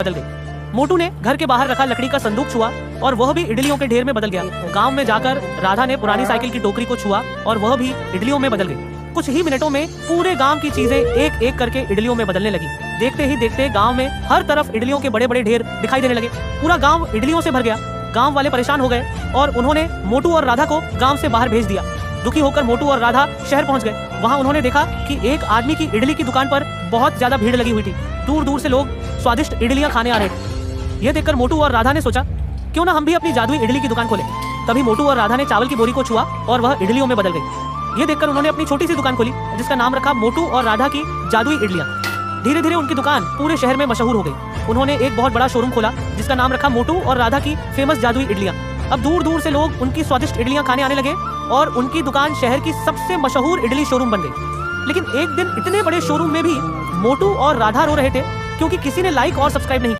बदल गई। मोटू ने घर के बाहर रखा लकड़ी का संदूक छुआ और वह भी इडलियों के ढेर में बदल गया। गांव में जाकर राधा ने पुरानी साइकिल की टोकरी को छुआ और वह भी इडलियों में बदल गई। कुछ ही मिनटों में पूरे गांव की चीजें एक एक करके इडलियों में बदलने लगी। देखते ही देखते गांव में हर तरफ इडलियों के बड़े बड़े ढेर दिखाई देने लगे। पूरा गांव इडलियों से भर गया। गांव वाले परेशान हो गए और उन्होंने मोटू और राधा को गांव से बाहर भेज दिया। दुखी होकर मोटू और राधा शहर पहुंच गए। वहां उन्होंने देखा कि एक आदमी की इडली की दुकान पर बहुत ज्यादा भीड़ लगी हुई थी। दूर दूर से लोग स्वादिष्ट इडलियां खाने आ रहे थे। यह देखकर मोटू और राधा ने सोचा, क्यों ना हम भी अपनी जादुई इडली की दुकान खोलें। तभी मोटू और राधा ने चावल की बोरी को छुआ और वह इडलियों में बदल गई। यह देखकर उन्होंने अपनी छोटी सी दुकान खोली जिसका नाम रखा मोटू और राधा की जादुई इडलियां। धीरे धीरे उनकी दुकान पूरे शहर में मशहूर हो गई। उन्होंने एक बहुत बड़ा शोरूम खोला जिसका नाम रखा मोटू और राधा की फेमस जादुई इडलियां। अब दूर दूर से लोग उनकी स्वादिष्ट इडलियां खाने आने लगे और उनकी दुकान शहर की सबसे मशहूर इडली शोरूम बन गई। लेकिन एक दिन इतने बड़े शोरूम में भी मोटू और राधा रो रहे थे क्योंकि किसी ने लाइक और सब्सक्राइब नहीं